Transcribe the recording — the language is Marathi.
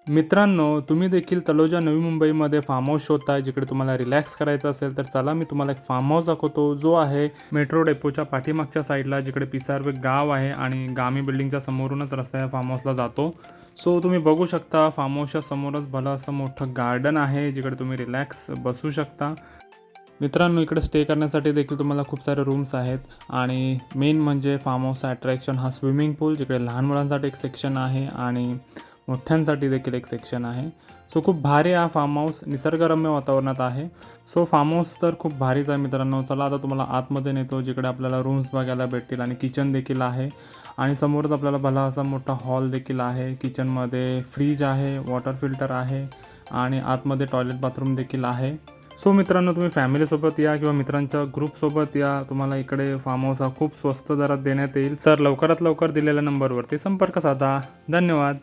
मित्रांनो, तुम्ही देखील तलोजा नवी मुंबईमध्ये फार्म हाऊस शोधताय जिकडे तुम्हाला रिलॅक्स करायचं असेल तर चला मी तुम्हाला एक फार्म हाऊस दाखवतो जो आहे मेट्रो डेपोच्या पाठीमागच्या साईडला जिकडे पिसारवे गाव आहे आणि गामी बिल्डिंगच्या समोरूनच रस्ता या फार्म हाऊसला जातो. सो तुम्ही बघू शकता फार्म हाऊसच्या समोरच भलं असं मोठं गार्डन आहे जिकडे तुम्ही रिलॅक्स बसू शकता. मित्रांनो, इकडे स्टे करण्यासाठी देखील तुम्हाला खूप सारे रूम्स आहेत आणि मेन म्हणजे फार्म हाऊसचा अट्रॅक्शन हा स्विमिंग पूल जिकडे लहान मुलांसाठी एक सेक्शन आहे आणि मोठ्यांसाठी देखील एक सेक्शन आहे. सो खूप भारी हा फार्म हाऊस निसर्गरम्य वातावरणात आहे. सो फार्म हाऊस तर खूप भारीच आहे मित्रांनो. चला आता तुम्हाला आतमध्ये नेतो जिकडे आपल्याला रूम्स बघायला भेटतील आणि किचन देखील आहे आणि समोरच आपल्याला भला असा मोठा हॉल देखील आहे. किचनमध्ये फ्रीज आहे, वॉटर फिल्टर आहे आणि आतमध्ये टॉयलेट बाथरूम देखील आहे. सो मित्रांनो, तुम्ही फॅमिलीसोबत या किंवा मित्रांच्या ग्रुपसोबत या. तुम्हाला इकडे फार्म हाऊस हा खूप स्वस्त दरात देण्यात येईल. तर लवकरात लवकर दिलेल्या नंबरवरती संपर्क साधा. धन्यवाद.